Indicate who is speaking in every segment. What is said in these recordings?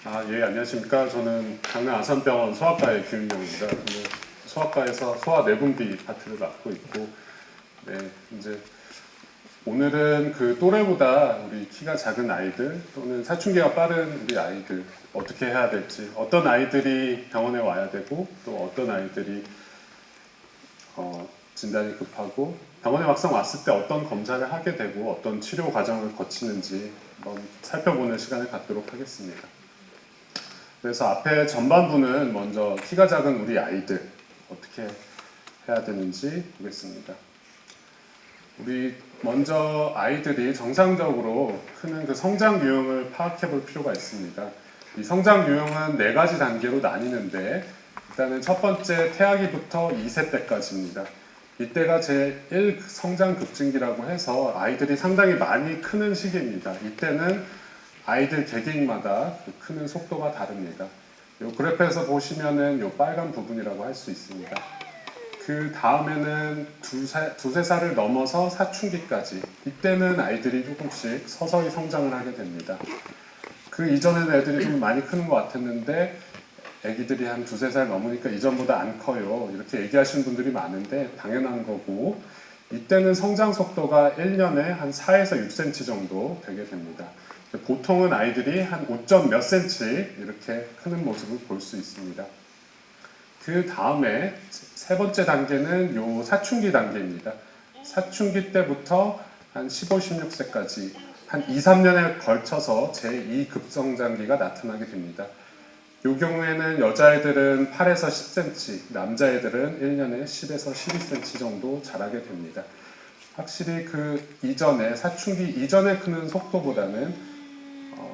Speaker 1: 예, 안녕하십니까. 저는 강남 아산병원 소아과의 김윤영입니다. 저는 소아과에서 소아 내분비 파트를 맡고 있고, 네, 이제 오늘은 그 또래보다 우리 키가 작은 아이들 또는 사춘기가 빠른 우리 아이들 어떻게 해야 될지, 어떤 아이들이 병원에 와야 되고 또 어떤 아이들이 진단이 급하고 병원에 막상 왔을 때 어떤 검사를 하게 되고 어떤 치료 과정을 거치는지 한번 살펴보는 시간을 갖도록 하겠습니다. 그래서 앞에 전반부는 먼저 키가 작은 우리 아이들 어떻게 해야 되는지 보겠습니다. 우리 먼저 아이들이 정상적으로 크는 그 성장 유형을 파악해 볼 필요가 있습니다. 이 성장 유형은 4가지 단계로 나뉘는데 일단은 첫 번째 태아기부터 2세 때까지입니다. 이때가 제1 성장 급증기라고 해서 아이들이 상당히 많이 크는 시기입니다. 이때는 아이들 개개인마다 그 크는 속도가 다릅니다. 이 그래프에서 보시면은 이 빨간 부분이라고 할 수 있습니다. 그 다음에는 두세 살을 넘어서 사춘기까지, 이때는 아이들이 조금씩 서서히 성장을 하게 됩니다. 그 이전에는 애들이 좀 많이 크는 것 같았는데 애기들이 한 두세 살 넘으니까 이전보다 안 커요, 이렇게 얘기하시는 분들이 많은데 당연한 거고, 이때는 성장 속도가 1년에 한 4에서 6cm 정도 되게 됩니다. 보통은 아이들이 한 5점 몇 cm 이렇게 크는 모습을 볼 수 있습니다. 그 다음에 세 번째 단계는 요 사춘기 단계입니다. 사춘기 때부터 한 15, 16세까지 한 2, 3년에 걸쳐서 제2 급성장기가 나타나게 됩니다. 이 경우에는 여자애들은 8에서 10cm, 남자애들은 1년에 10에서 12cm 정도 자라게 됩니다. 확실히 그 이전에, 사춘기 이전에 크는 속도보다는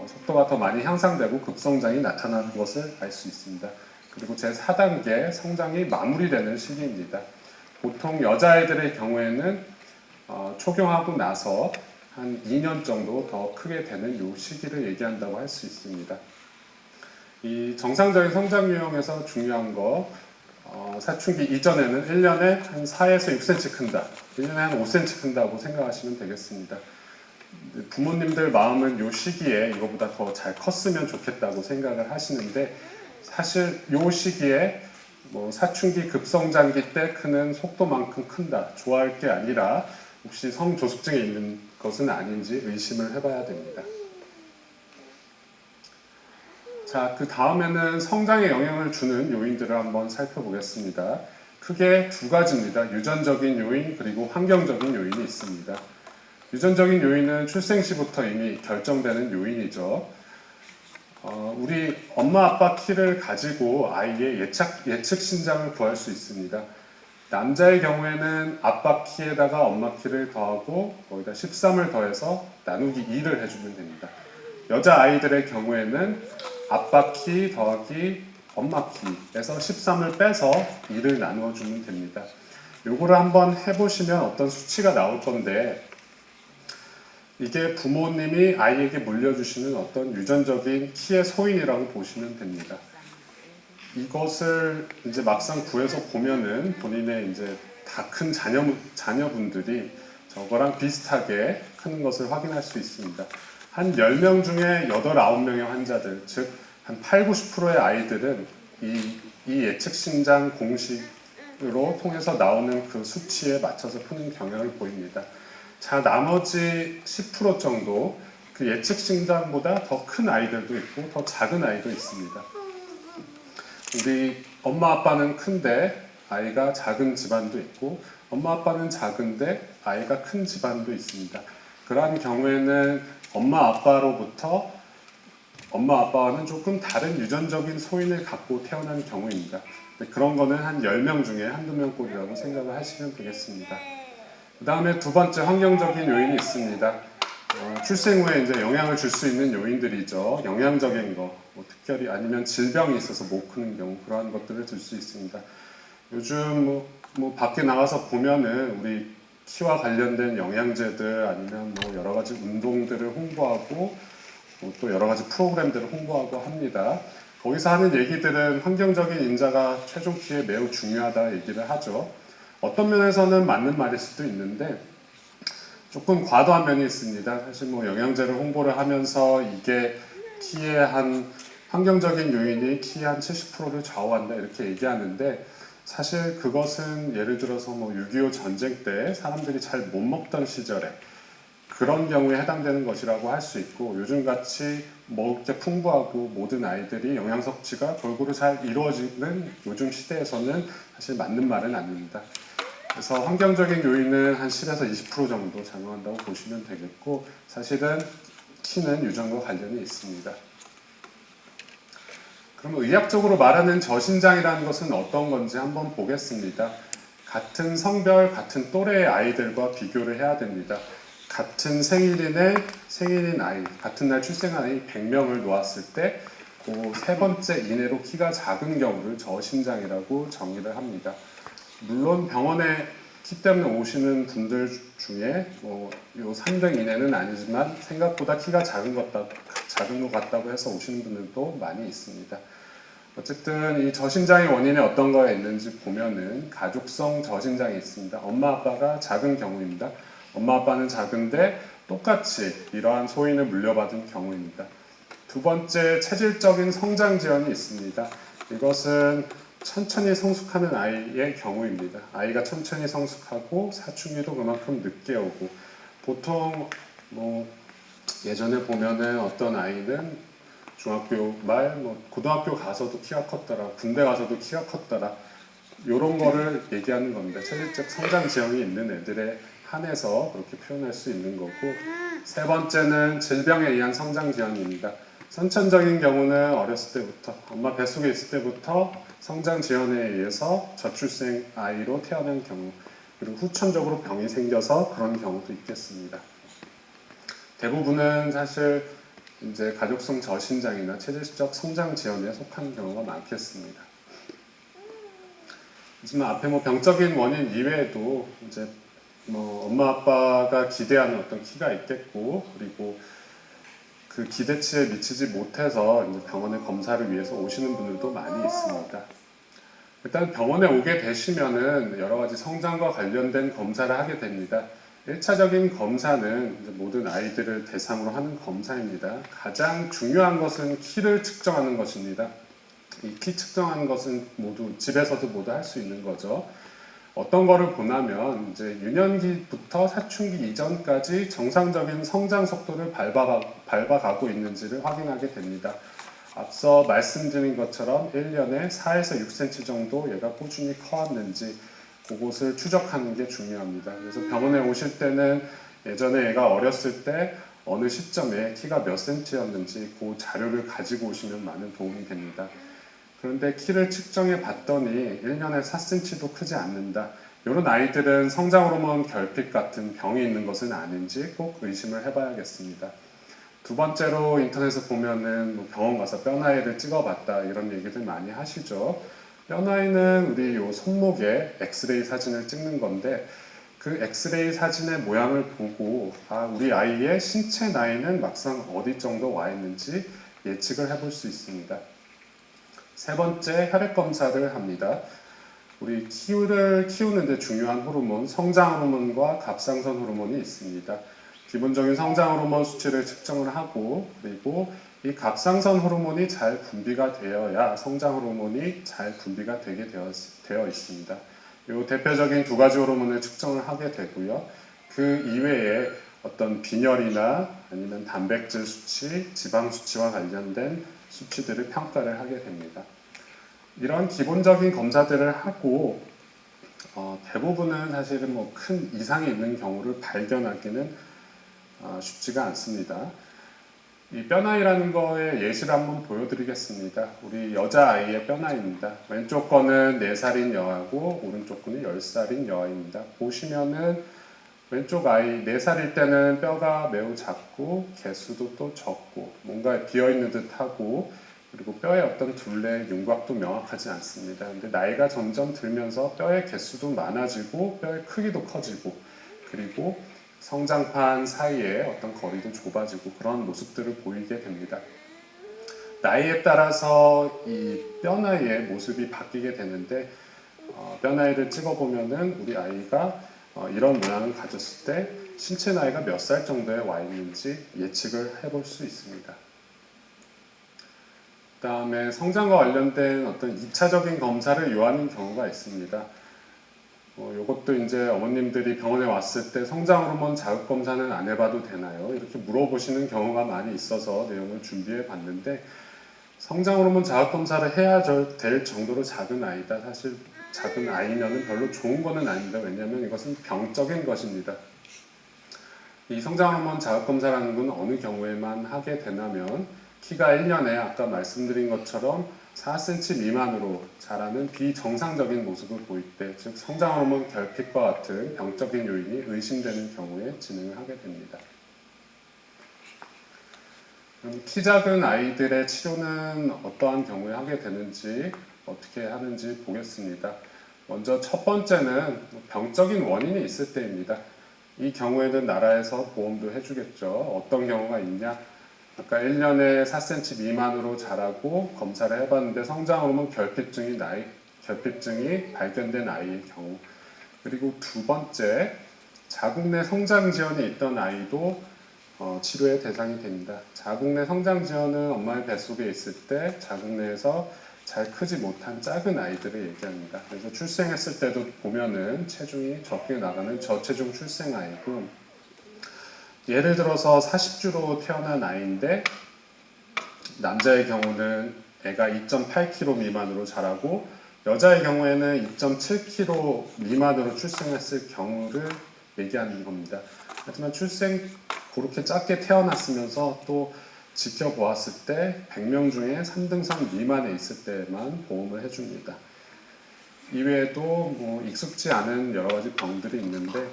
Speaker 1: 속도가 더 많이 향상되고 급성장이 나타나는 것을 알 수 있습니다. 그리고 제4단계 성장이 마무리되는 시기입니다. 보통 여자아이들의 경우에는 초경하고 나서 한 2년 정도 더 크게 되는 이 시기를 얘기한다고 할 수 있습니다. 이 정상적인 성장 유형에서 중요한 거, 사춘기 이전에는 1년에 한 4에서 6cm 큰다, 1년에 한 5cm 큰다고 생각하시면 되겠습니다. 부모님들 마음은 이 시기에 이거보다 더 잘 컸으면 좋겠다고 생각을 하시는데, 사실 이 시기에 뭐 사춘기 급성장기 때 크는 속도만큼 큰다, 좋아할 게 아니라 혹시 성조숙증에 있는 것은 아닌지 의심을 해봐야 됩니다. 자, 그 다음에는 성장에 영향을 주는 요인들을 한번 살펴보겠습니다. 크게 2가지입니다. 유전적인 요인 그리고 환경적인 요인이 있습니다. 유전적인 요인은 출생 시부터 이미 결정되는 요인이죠. 우리 엄마 아빠 키를 가지고 아이의 예측 신장을 구할 수 있습니다. 남자의 경우에는 아빠 키에다가 엄마 키를 더하고 거기다 13을 더해서 나누기 2를 해주면 됩니다. 여자 아이들의 경우에는 아빠 키 더하기 엄마 키에서 13을 빼서 2를 나누어 주면 됩니다. 요거를 한번 해보시면 어떤 수치가 나올 건데, 이게 부모님이 아이에게 물려주시는 어떤 유전적인 키의 소인이라고 보시면 됩니다. 이것을 이제 막상 구해서 보면은 본인의 이제 다 큰 자녀분들이 저거랑 비슷하게 크는 것을 확인할 수 있습니다. 한 10명 중에 8, 9명의 환자들, 즉 한 8, 90%의 아이들은 이 예측 신장 공식으로 통해서 나오는 그 수치에 맞춰서 크는 경향을 보입니다. 자, 나머지 10% 정도 그 예측 신장보다 더 큰 아이들도 있고 더 작은 아이도 있습니다. 우리 엄마 아빠는 큰데 아이가 작은 집안도 있고, 엄마 아빠는 작은데 아이가 큰 집안도 있습니다. 그러한 경우에는 엄마 아빠와는 조금 다른 유전적인 소인을 갖고 태어난 경우입니다. 그런 거는 한 10명 중에 한두 명꼴이라고 생각을 하시면 되겠습니다. 그 다음에 2번째 환경적인 요인이 있습니다. 출생 후에 이제 영향을 줄 수 있는 요인들이죠. 영양적인 거, 특별히 아니면 질병이 있어서 못 크는 경우, 그러한 것들을 들 수 있습니다. 요즘 뭐 밖에 나가서 보면은 우리 키와 관련된 영양제들 아니면 뭐 여러 가지 운동들을 홍보하고 또 여러 가지 프로그램들을 홍보하고 합니다. 거기서 하는 얘기들은 환경적인 인자가 최종 키에 매우 중요하다 얘기를 하죠. 어떤 면에서는 맞는 말일 수도 있는데 조금 과도한 면이 있습니다. 사실 뭐 영양제를 홍보를 하면서 이게 키의 한 환경적인 요인이 키 한 70%를 좌우한다 이렇게 얘기하는데 사실 그것은 예를 들어서 뭐 6.25 전쟁 때 사람들이 잘 못 먹던 시절에 그런 경우에 해당되는 것이라고 할 수 있고 요즘같이 먹을 게 풍부하고 모든 아이들이 영양 섭취가 골고루 잘 이루어지는 요즘 시대에서는 사실 맞는 말은 아닙니다. 그래서 환경적인 요인은 한 10에서 20% 정도 작용한다고 보시면 되겠고 사실은 키는 유전과 관련이 있습니다. 그럼 의학적으로 말하는 저신장이라는 것은 어떤 건지 한번 보겠습니다. 같은 성별, 같은 또래의 아이들과 비교를 해야 됩니다. 같은 생일인 아이, 같은 날 출생한 아이 100명을 놓았을 때 그 세 번째 이내로 키가 작은 경우를 저신장이라고 정의를 합니다. 물론 병원에 키 때문에 오시는 분들 중에 요 3등 이내는 아니지만 생각보다 키가 작은 것 같다고 해서 오시는 분들도 많이 있습니다. 어쨌든 이 저신장의 원인이 어떤 거에 있는지 보면은 가족성 저신장이 있습니다. 엄마 아빠가 작은 경우입니다. 엄마 아빠는 작은데 똑같이 이러한 소인을 물려받은 경우입니다. 두 번째 체질적인 성장 지연이 있습니다. 이것은 천천히 성숙하는 아이의 경우입니다. 아이가 천천히 성숙하고 사춘기도 그만큼 늦게 오고 보통 뭐 예전에 보면은 어떤 아이는 중학교 말, 고등학교 가서도 키가 컸더라, 군대 가서도 키가 컸더라 이런 거를 얘기하는 겁니다. 체질적 성장 지형이 있는 애들에 한해서 그렇게 표현할 수 있는 거고 세 번째는 질병에 의한 성장 지연입니다. 선천적인 경우는 어렸을 때부터 엄마 뱃속에 있을 때부터 성장 지연에 의해서 저출생 아이로 태어난 경우 그리고 후천적으로 병이 생겨서 그런 경우도 있겠습니다. 대부분은 사실 이제 가족성 저신장이나 체질적 성장 지연에 속하는 경우가 많겠습니다. 하지만 앞에 병적인 원인 이외에도 이제 엄마 아빠가 기대하는 어떤 키가 있겠고 그리고 그 기대치에 미치지 못해서 이제 병원에 검사를 위해서 오시는 분들도 많이 있습니다. 일단 병원에 오게 되시면은 여러 가지 성장과 관련된 검사를 하게 됩니다. 1차적인 검사는 이제 모든 아이들을 대상으로 하는 검사입니다. 가장 중요한 것은 키를 측정하는 것입니다. 이 키 측정하는 것은 모두 집에서도 모두 할 수 있는 거죠. 어떤 거를 보냐면 이제 유년기부터 사춘기 이전까지 정상적인 성장 속도를 밟아가고 있는지를 확인하게 됩니다. 앞서 말씀드린 것처럼 1년에 4에서 6cm 정도 얘가 꾸준히 커왔는지 그것을 추적하는 게 중요합니다. 그래서 병원에 오실 때는 예전에 얘가 어렸을 때 어느 시점에 키가 몇 cm였는지 그 자료를 가지고 오시면 많은 도움이 됩니다. 그런데 키를 측정해 봤더니 1년에 4cm도 크지 않는다. 이런 아이들은 성장 호르몬 결핍 같은 병이 있는 것은 아닌지 꼭 의심을 해봐야겠습니다. 두 번째로 인터넷에 보면은 병원 가서 뼈나이를 찍어봤다 이런 얘기들 많이 하시죠. 뼈나이는 우리 요 손목에 엑스레이 사진을 찍는 건데 그 엑스레이 사진의 모양을 보고 우리 아이의 신체 나이는 막상 어디 정도 와 있는지 예측을 해볼 수 있습니다. 세 번째 혈액 검사를 합니다. 우리 키를 키우는데 중요한 호르몬, 성장 호르몬과 갑상선 호르몬이 있습니다. 기본적인 성장 호르몬 수치를 측정을 하고 그리고 이 갑상선 호르몬이 잘 분비가 되어야 성장 호르몬이 잘 분비가 되게 되어 있습니다. 이 대표적인 두 가지 호르몬을 측정을 하게 되고요. 그 이외에 어떤 빈혈이나 아니면 단백질 수치, 지방 수치와 관련된 수치들을 평가를 하게 됩니다. 이런 기본적인 검사들을 하고 대부분은 사실은 큰 이상이 있는 경우를 발견하기는 쉽지가 않습니다. 이 뼈나이라는 거에 예시를 한번 보여드리겠습니다. 우리 여자아이의 뼈나이입니다. 왼쪽 거는 4살인 여아고 오른쪽 거는 10살인 여아입니다. 보시면은 왼쪽 아이 4살일 때는 뼈가 매우 작고 개수도 또 적고 뭔가 비어있는 듯하고 그리고 뼈의 어떤 둘레 윤곽도 명확하지 않습니다. 근데 나이가 점점 들면서 뼈의 개수도 많아지고 뼈의 크기도 커지고 그리고 성장판 사이에 어떤 거리도 좁아지고 그런 모습들을 보이게 됩니다. 나이에 따라서 이 뼈나이의 모습이 바뀌게 되는데 뼈나이를 찍어보면은 우리 아이가 이런 모양을 가졌을 때 신체 나이가 몇 살 정도에 와 있는지 예측을 해볼 수 있습니다. 그다음에 성장과 관련된 어떤 2차적인 검사를 요하는 경우가 있습니다. 이것도 이제 어머님들이 병원에 왔을 때 성장 호르몬 자극 검사는 안 해봐도 되나요? 이렇게 물어보시는 경우가 많이 있어서 내용을 준비해 봤는데, 성장 호르몬 자극 검사를 해야 될 정도로 작은 아이다. 사실 작은 아이면은 별로 좋은 거는 아닙니다. 왜냐하면 이것은 병적인 것입니다. 이 성장 호르몬 자극 검사라는 건 어느 경우에만 하게 되냐면, 키가 1년에 아까 말씀드린 것처럼 4cm 미만으로 자라는 비정상적인 모습을 보일 때, 즉 성장 호르몬 결핍과 같은 병적인 요인이 의심되는 경우에 진행을 하게 됩니다. 키 작은 아이들의 치료는 어떠한 경우에 하게 되는지, 어떻게 하는지 보겠습니다. 먼저 첫 번째는 병적인 원인이 있을 때입니다. 이 경우에는 나라에서 보험도 해주겠죠. 어떤 경우가 있냐? 아까 1년에 4cm 미만으로 자라고 검사를 해봤는데 성장 호르몬 결핍증이 발견된 아이의 경우, 그리고 두 번째, 자궁 내 성장 지연이 있던 아이도 치료의 대상이 됩니다. 자궁 내 성장 지연은 엄마의 뱃속에 있을 때 자궁 내에서 잘 크지 못한 작은 아이들을 얘기합니다. 그래서 출생했을 때도 보면은 체중이 적게 나가는 저체중 출생 아이고, 예를 들어서 40주로 태어난 아이인데 남자의 경우는 애가 2.8kg 미만으로 자라고 여자의 경우에는 2.7kg 미만으로 출생했을 경우를 얘기하는 겁니다. 하지만 그렇게 작게 태어났으면서 또 지켜보았을 때 100명 중에 3등선 미만에 있을 때만 보험을 해줍니다. 이외에도 익숙지 않은 여러 가지 병들이 있는데,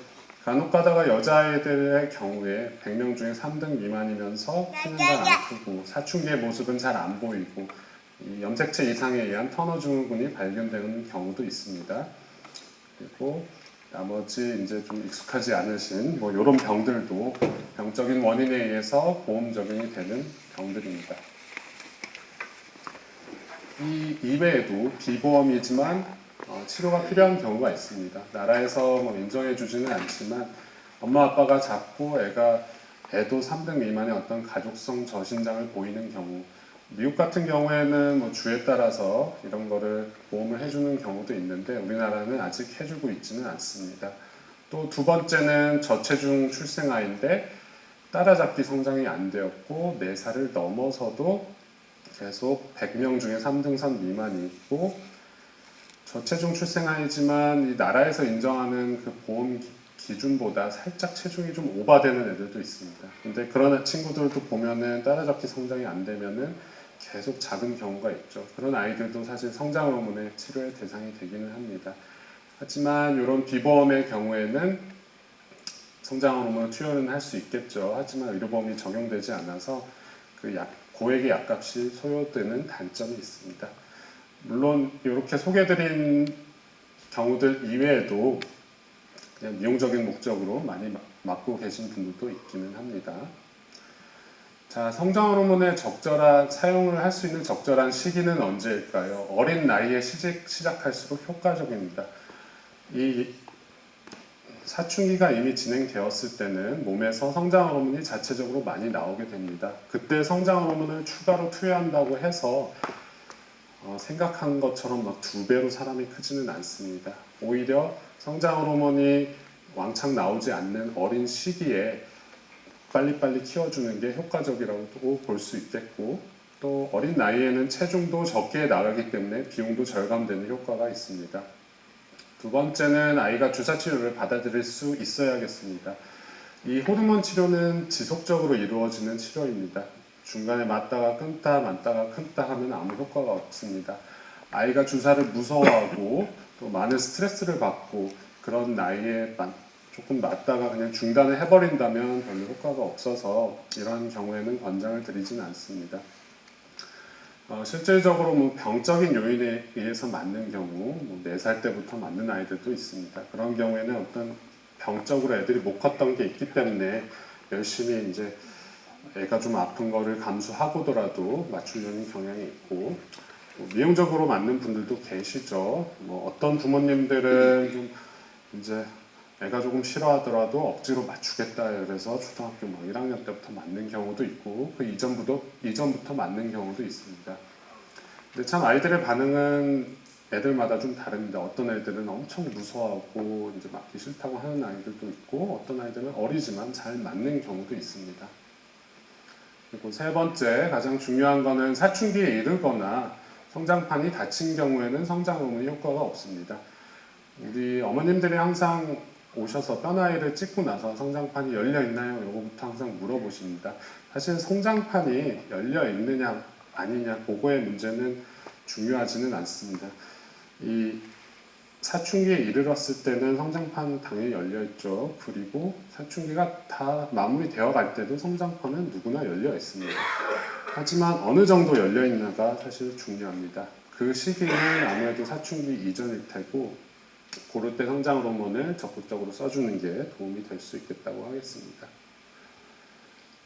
Speaker 1: 간혹 가다가 여자아이들의 경우에 100명 중에 3등 미만이면서 키는 잘 안 크고 사춘기의 모습은 잘 안 보이고 염색체 이상에 의한 터너 증후군이 발견되는 경우도 있습니다. 그리고 나머지 이제 좀 익숙하지 않으신 이런 병들도 병적인 원인에 의해서 보험 적용이 되는 병들입니다. 이 이외에도 비보험이지만 치료가 필요한 경우가 있습니다. 나라에서 인정해주지는 않지만 엄마 아빠가 작고 애도 3등 미만의 어떤 가족성 저신장을 보이는 경우, 미국 같은 경우에는 주에 따라서 이런 거를 보험을 해주는 경우도 있는데 우리나라는 아직 해주고 있지는 않습니다. 또 두 번째는 저체중 출생아인데 따라잡기 성장이 안 되었고 4살을 넘어서도 계속 100명 중에 3등선 미만이 있고 저체중 출생아이지만 이 나라에서 인정하는 그 보험 기준보다 살짝 체중이 좀 오버되는 애들도 있습니다. 근데 그런 친구들도 보면은 따라잡기 성장이 안 되면은 계속 작은 경우가 있죠. 그런 아이들도 사실 성장 호르몬의 치료의 대상이 되기는 합니다. 하지만 이런 비보험의 경우에는 성장 호르몬 투여는 할 수 있겠죠. 하지만 의료보험이 적용되지 않아서 고액의 약값이 소요되는 단점이 있습니다. 물론 이렇게 소개드린 경우들 이외에도 그냥 미용적인 목적으로 많이 맞고 계신 분들도 있기는 합니다. 자, 성장 호르몬의 적절한 사용을 할 수 있는 적절한 시기는 언제일까요? 어린 나이에 시작할수록 효과적입니다. 이 사춘기가 이미 진행되었을 때는 몸에서 성장 호르몬이 자체적으로 많이 나오게 됩니다. 그때 성장 호르몬을 추가로 투여한다고 해서 생각한 것처럼 막 2배로 사람이 크지는 않습니다. 오히려 성장 호르몬이 왕창 나오지 않는 어린 시기에 빨리빨리 키워주는 게 효과적이라고 볼 수 있겠고, 또 어린 나이에는 체중도 적게 나가기 때문에 비용도 절감되는 효과가 있습니다. 두 번째는 아이가 주사 치료를 받아들일 수 있어야겠습니다. 이 호르몬 치료는 지속적으로 이루어지는 치료입니다. 중간에 맞다가 끊다 하면 아무 효과가 없습니다. 아이가 주사를 무서워하고 또 많은 스트레스를 받고 그런 나이에 조금 맞다가 그냥 중단을 해버린다면 별로 효과가 없어서 이런 경우에는 권장을 드리진 않습니다. 실질적으로 병적인 요인에 의해서 맞는 경우 4살 때부터 맞는 아이들도 있습니다. 그런 경우에는 어떤 병적으로 애들이 못 컸던 게 있기 때문에 열심히 이제 애가 좀 아픈 거를 감수하고더라도 맞추려는 경향이 있고, 미용적으로 맞는 분들도 계시죠. 어떤 부모님들은 좀 이제 애가 조금 싫어하더라도 억지로 맞추겠다 그래서 초등학교 1학년 때부터 맞는 경우도 있고 그 이전부터 맞는 경우도 있습니다. 근데 참 아이들의 반응은 애들마다 좀 다릅니다. 어떤 애들은 엄청 무서워하고 이제 맞기 싫다고 하는 아이들도 있고, 어떤 아이들은 어리지만 잘 맞는 경우도 있습니다. 그리고 세 번째, 가장 중요한 거는 사춘기에 이르거나 성장판이 닫힌 경우에는 성장 호르몬 효과가 없습니다. 우리 어머님들이 항상 오셔서 뼈나이를 찍고 나서 성장판이 열려 있나요? 이거부터 항상 물어보십니다. 사실 성장판이 열려 있느냐 아니냐 그거의 문제는 중요하지는 않습니다. 이 사춘기에 이르렀을 때는 성장판 당연히 열려 있죠. 그리고 사춘기가 다 마무리되어 갈 때도 성장판은 누구나 열려 있습니다. 하지만 어느 정도 열려 있나가 사실 중요합니다. 그 시기는 아무래도 사춘기 이전일 테고, 그럴 때 성장 호르몬을 적극적으로 써주는 게 도움이 될 수 있겠다고 하겠습니다.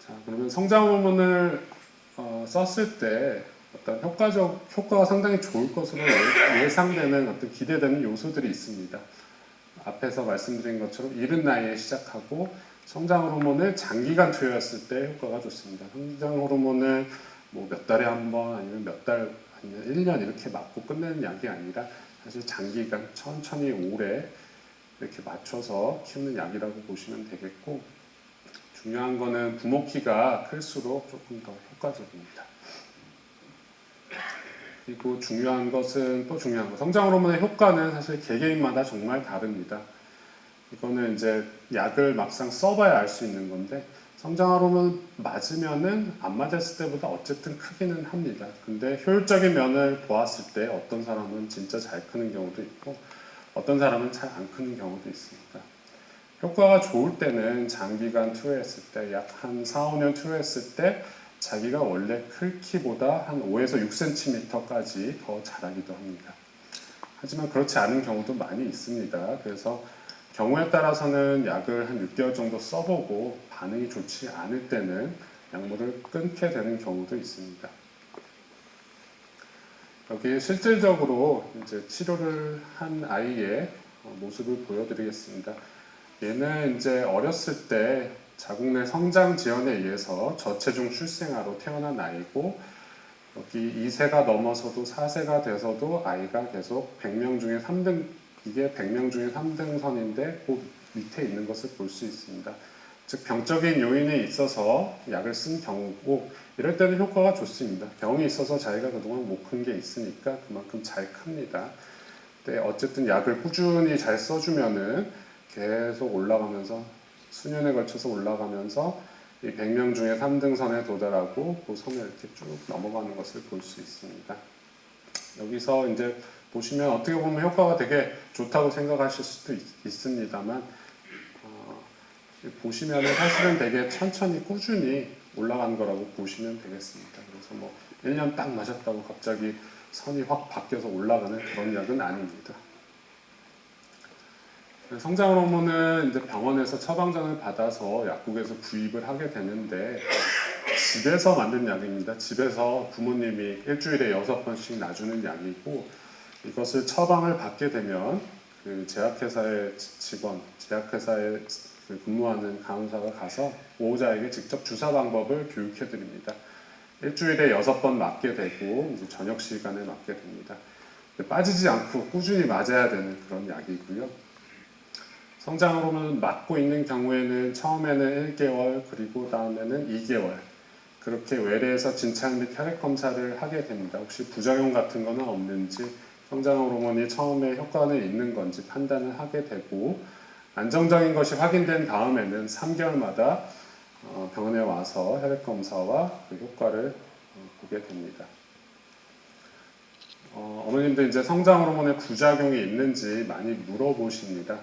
Speaker 1: 자, 그러면 성장 호르몬을 썼을 때 어떤 효과가 상당히 좋을 것으로 예상되는 어떤 기대되는 요소들이 있습니다. 앞에서 말씀드린 것처럼 이른 나이에 시작하고 성장 호르몬을 장기간 투여했을 때 효과가 좋습니다. 성장 호르몬을 뭐 몇 달에 한 번 아니면 몇 달 아니면 1년 이렇게 맞고 끝내는 약이 아니라 사실 장기간 천천히 오래 이렇게 맞춰서 키우는 약이라고 보시면 되겠고, 중요한 거는 부모 키가 클수록 조금 더 효과적입니다. 그리고 중요한 것은 또 중요한 거, 성장 호르몬의 효과는 사실 개개인마다 정말 다릅니다. 이거는 이제 약을 막상 써봐야 알 수 있는 건데, 성장 호르몬 맞으면은 안 맞았을 때보다 어쨌든 크기는 합니다. 근데 효율적인 면을 보았을 때 어떤 사람은 진짜 잘 크는 경우도 있고 어떤 사람은 잘 안 크는 경우도 있습니다. 효과가 좋을 때는 장기간 투여했을 때, 약 한 4, 5년 투여했을 때 자기가 원래 클 키보다 한 5에서 6cm까지 더 자라기도 합니다. 하지만 그렇지 않은 경우도 많이 있습니다. 그래서 경우에 따라서는 약을 한 6개월 정도 써보고 반응이 좋지 않을 때는 약물을 끊게 되는 경우도 있습니다. 여기 실질적으로 이제 치료를 한 아이의 모습을 보여드리겠습니다. 얘는 이제 어렸을 때 자궁 내 성장 지연에 의해서 저체중 출생아로 태어난 아이고, 여기 2세가 넘어서도 4세가 돼서도 아이가 계속 100명 중에 3등, 이게 100명 중에 3등선인데 그 밑에 있는 것을 볼 수 있습니다. 즉 병적인 요인이 있어서 약을 쓴 경우고, 이럴 때는 효과가 좋습니다. 병이 있어서 자기가 그동안 못 큰 게 있으니까 그만큼 잘 큽니다. 근데 어쨌든 약을 꾸준히 잘 써주면은 계속 올라가면서 수년에 걸쳐서 올라가면서 이 100명 중에 3등선에 도달하고 그 선을 이렇게 쭉 넘어가는 것을 볼 수 있습니다. 여기서 이제 보시면 어떻게 보면 효과가 되게 좋다고 생각하실 수도 있습니다만, 보시면 사실은 되게 천천히 꾸준히 올라간 거라고 보시면 되겠습니다. 그래서 뭐 1년 딱 맞았다고 갑자기 선이 확 바뀌어서 올라가는 그런 약은 아닙니다. 성장 호르몬은 이제 병원에서 처방전을 받아서 약국에서 구입을 하게 되는데, 집에서 만든 약입니다. 집에서 부모님이 일주일에 6번씩 놔주는 약이고, 이것을 처방을 받게 되면 그 제약회사의 직원, 제약회사에 근무하는 간호사가 가서 보호자에게 직접 주사 방법을 교육해 드립니다. 일주일에 6번 맞게 되고 이제 저녁 시간에 맞게 됩니다. 빠지지 않고 꾸준히 맞아야 되는 그런 약이고요. 성장 호르몬을 맞고 있는 경우에는 처음에는 1개월, 그리고 다음에는 2개월 그렇게 외래에서 진찰 및 혈액 검사를 하게 됩니다. 혹시 부작용 같은 거는 없는지, 성장 호르몬이 처음에 효과는 있는 건지 판단을 하게 되고, 안정적인 것이 확인된 다음에는 3개월마다 병원에 와서 혈액 검사와 그 효과를 보게 됩니다. 어머님들 이제 성장 호르몬의 부작용이 있는지 많이 물어보십니다.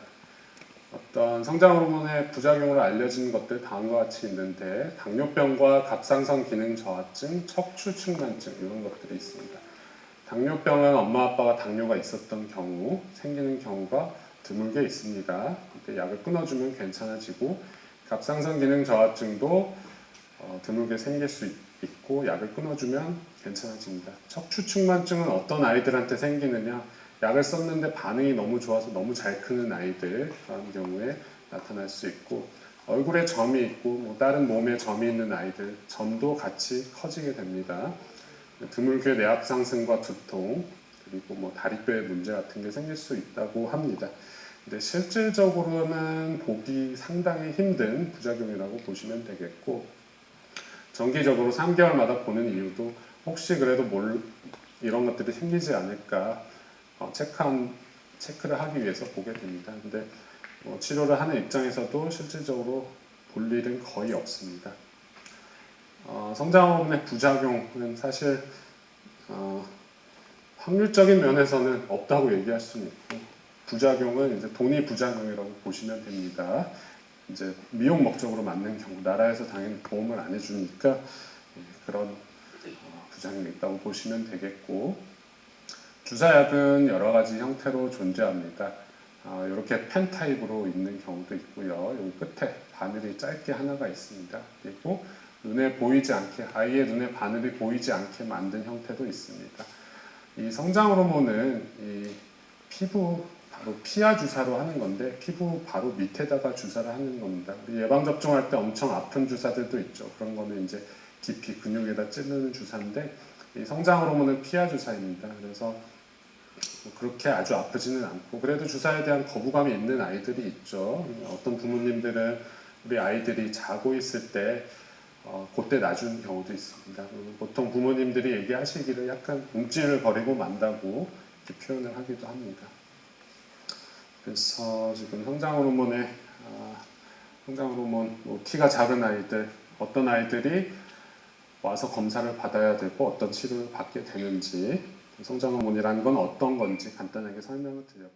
Speaker 1: 어떤 성장 호르몬의 부작용으로 알려진 것들 다음과 같이 있는데, 당뇨병과 갑상선 기능 저하증, 척추 측만증 이런 것들이 있습니다. 당뇨병은 엄마 아빠가 당뇨가 있었던 경우 생기는 경우가 드물게 있습니다. 그때 약을 끊어주면 괜찮아지고, 갑상선 기능 저하증도 드물게 생길 수 있고 약을 끊어주면 괜찮아집니다. 척추 측만증은 어떤 아이들한테 생기느냐, 약을 썼는데 반응이 너무 좋아서 너무 잘 크는 아이들 그런 경우에 나타날 수 있고, 얼굴에 점이 있고 뭐 다른 몸에 점이 있는 아이들 점도 같이 커지게 됩니다. 드물게 뇌압 상승과 두통, 그리고 뭐 다리뼈에 문제 같은 게 생길 수 있다고 합니다. 근데 실질적으로는 보기 상당히 힘든 부작용이라고 보시면 되겠고, 정기적으로 3개월마다 보는 이유도 혹시 그래도 이런 것들이 생기지 않을까 체크를 하기 위해서 보게 됩니다. 근데 치료를 하는 입장에서도 실질적으로 볼 일은 거의 없습니다. 성장 호르몬의 부작용은 사실 확률적인 면에서는 없다고 얘기할 수는 있고, 부작용은 이제 돈이 부작용이라고 보시면 됩니다. 이제 미용 목적으로 맞는 경우 나라에서 당연히 보험을 안 해주니까 그런 부작용이 있다고 보시면 되겠고, 주사약은 여러 가지 형태로 존재합니다. 이렇게 펜 타입으로 있는 경우도 있고요. 여기 끝에 바늘이 짧게 하나가 있습니다. 그리고 눈에 보이지 않게, 아이의 눈에 바늘이 보이지 않게 만든 형태도 있습니다. 이 성장 호르몬은 이 피부 바로 피하 주사로 하는 건데, 피부 바로 밑에다가 주사를 하는 겁니다. 우리 예방 접종할 때 엄청 아픈 주사들도 있죠. 그런 거는 이제 깊이 근육에다 찌르는 주사인데, 이 성장 호르몬은 피하 주사입니다. 그래서 그렇게 아주 아프지는 않고, 그래도 주사에 대한 거부감이 있는 아이들이 있죠. 어떤 부모님들은 우리 아이들이 자고 있을 때 그때 놔주는 경우도 있습니다. 보통 부모님들이 얘기하시기를 약간 움찔거리고 만다고 이렇게 표현을 하기도 합니다. 그래서 지금 성장 호르몬, 키가 작은 아이들, 어떤 아이들이 와서 검사를 받아야 되고 어떤 치료를 받게 되는지, 성장 호르몬이라는 건 어떤 건지 간단하게 설명을 드렸고,